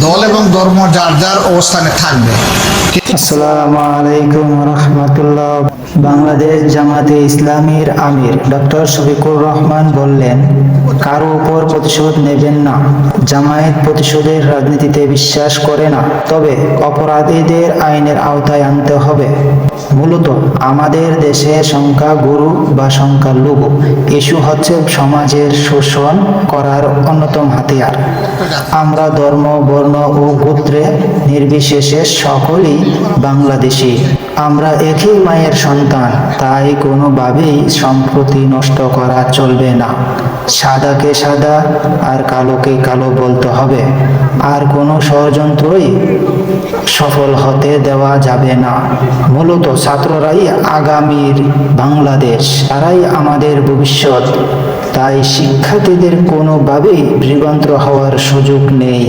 দল এবং ধর্ম যার যার অবস্থানে থাকবে। আসসালামু আলাইকুম রহমতুল্লাহ। বাংলাদেশ জামাতে ইসলামীর আমির ডক্টর শফিকুর রহমান বললেন, কারো উপর প্রতিশোধ নেবেন না। জামায়াত প্রতিশোধের রাজনীতিতে বিশ্বাস করে না, তবে অপরাধীদের আইনের আওতায় আনতে হবে। মূলত আমাদের দেশে সংখ্যাগুরু বা সংখ্যালঘু ইস্যু হচ্ছে সমাজের শোষণ করার অন্যতম হাতিয়ার। আমরা ধর্ম, বর্ণ ও গোত্রে নির্বিশেষে সকলেই বাংলাদেশি। আমরা একই মায়ের সন্তান, তাই কোনোভাবেই সম্প্রতি নষ্ট করা চলবে না। সাদাকে সাদা আর কালোকে কালো বলতে হবে, আর কোনো ষড়যন্ত্রই সফল হতে দেওয়া যাবে না। মূলত ছাত্ররাই আগামীর বাংলাদেশ, তারাই আমাদের ভবিষ্যৎ। তাই শিক্ষার্থীদের কোনোভাবেই বিভ্রান্ত হওয়ার সুযোগ নেই।